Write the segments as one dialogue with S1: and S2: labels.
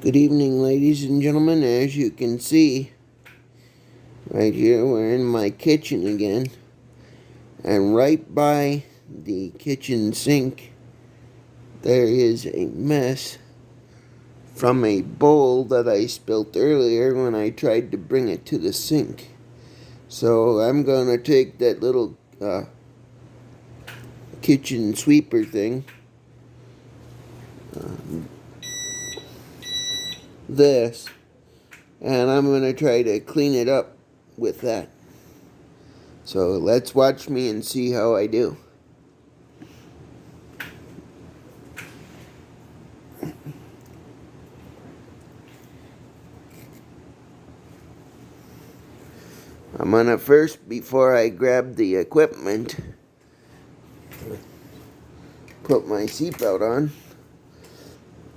S1: Good evening, ladies and gentlemen. As you can see, right here, we're in my kitchen again. And right by the kitchen sink, there is a mess from a bowl that I spilt earlier when I tried to bring it to the sink. So I'm going to take that little kitchen sweeper thing, this, and I'm going to try to clean it up with that. So let's watch me and see how I do. I'm gonna first, before I grab the equipment, put my seatbelt on.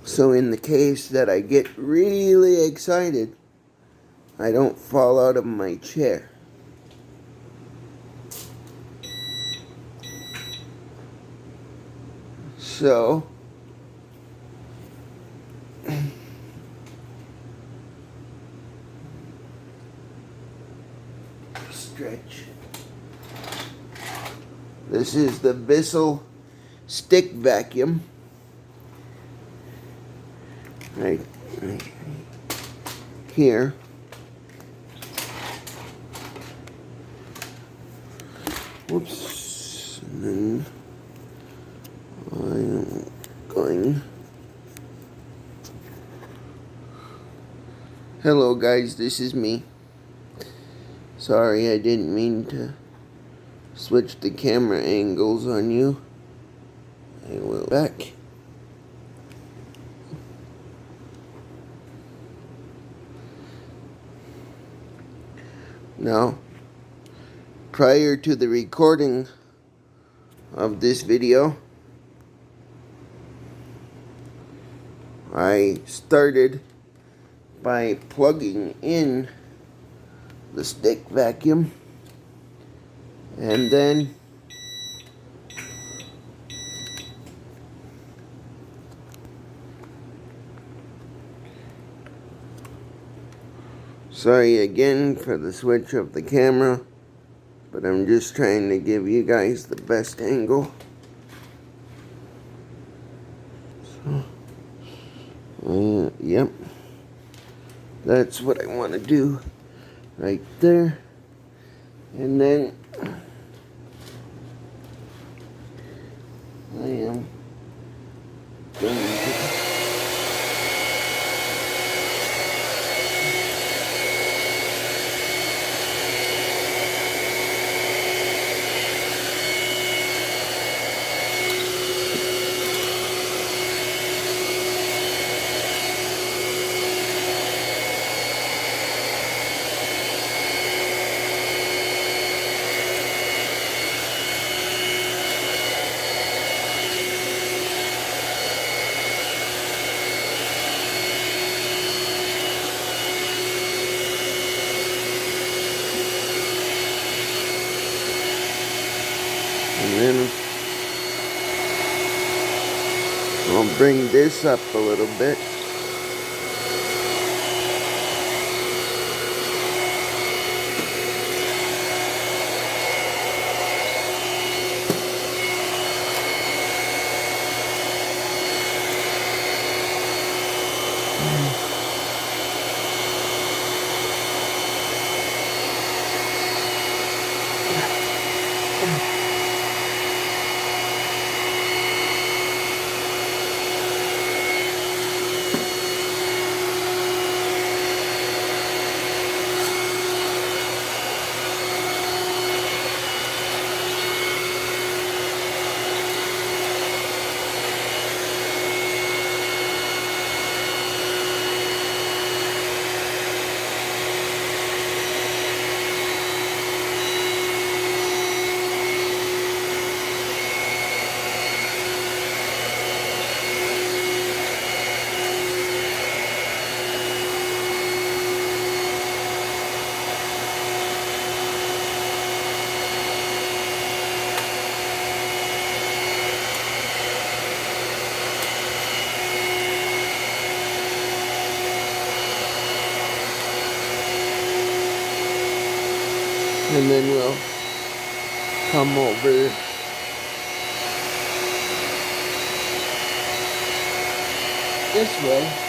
S1: So in the case that I get really excited, I don't fall out of my chair. So, stretch. This is the Bissell stick vacuum. Right here. Whoops. And then I'm going. Hello guys, this is me. Sorry, I didn't mean to switch the camera angles on you. I will back. Now, prior to the recording of this video, I started by plugging in the stick vacuum, and then sorry again for the switch of the camera, but I'm just trying to give you guys the best angle. So, yep, that's what I want to do right there. And then I am going to and then I'll bring this up a little bit. And then we'll come over this way.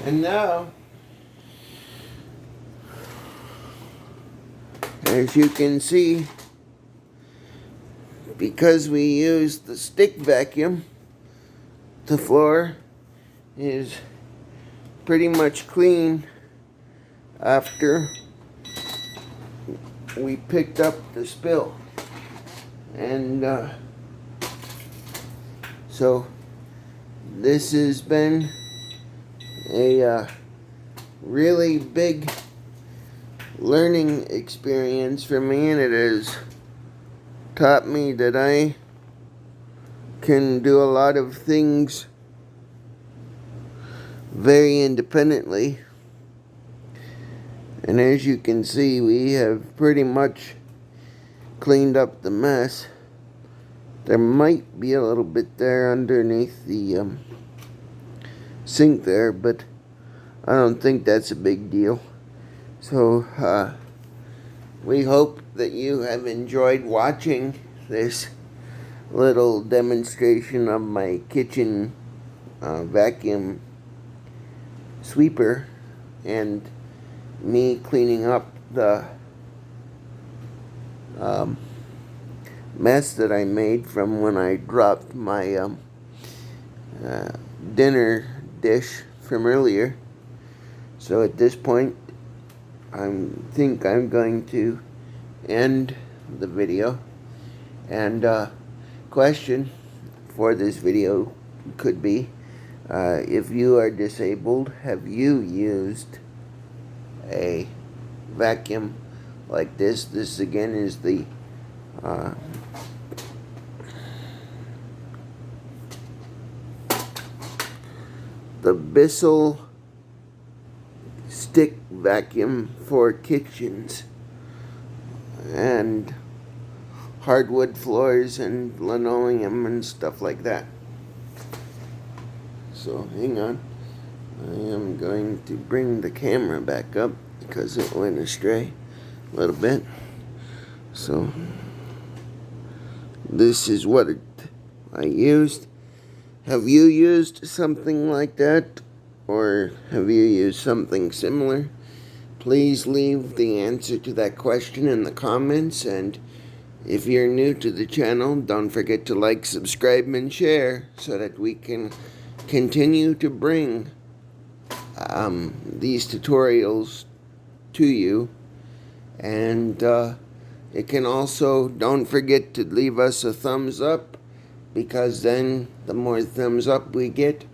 S1: And now, as you can see, because we used the stick vacuum, the floor is pretty much clean after we picked up the spill. And so this has been a really big learning experience for me, and it has taught me that I can do a lot of things very independently. And as you can see, we have pretty much cleaned up the mess. There might be a little bit there underneath the sink there, but I don't think that's a big deal. So we hope that you have enjoyed watching this little demonstration of my kitchen vacuum sweeper and me cleaning up the mess that I made from when I dropped my dinner dish from earlier. So at this point, I think I'm going to end the video. And question for this video could be, if you are disabled, have you used a vacuum like this? This again is the Bissell stick vacuum for kitchens and hardwood floors and linoleum and stuff like that. So hang on, I am going to bring the camera back up because it went astray a little bit. So this is what I used. Have you used something like that, or have you used something similar? Please leave the answer to that question in the comments, and if you're new to the channel, don't forget to like, subscribe, and share so that we can continue to bring these tutorials to you. And it can also, don't forget to leave us a thumbs up, because then the more thumbs up we get,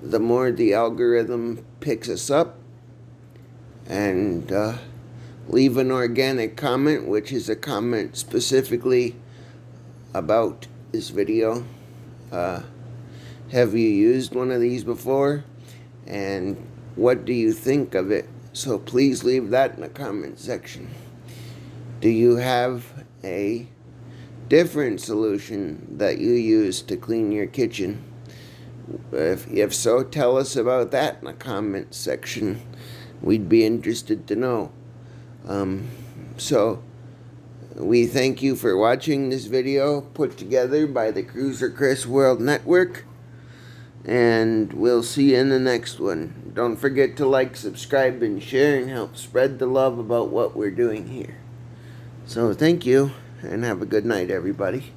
S1: the more the algorithm picks us up. And leave an organic comment, which is a comment specifically about this video. Have you used one of these before? And what do you think of it? So please leave that in the comment section. Do you have a different solution that you use to clean your kitchen? If so, tell us about that in the comment section. We'd be interested to know. So we thank you for watching this video put together by the Cruiser Chris World Network, and we'll see you in the next one. Don't forget to like, subscribe, and share, and help spread the love about what we're doing here. So thank you, and have a good night, everybody.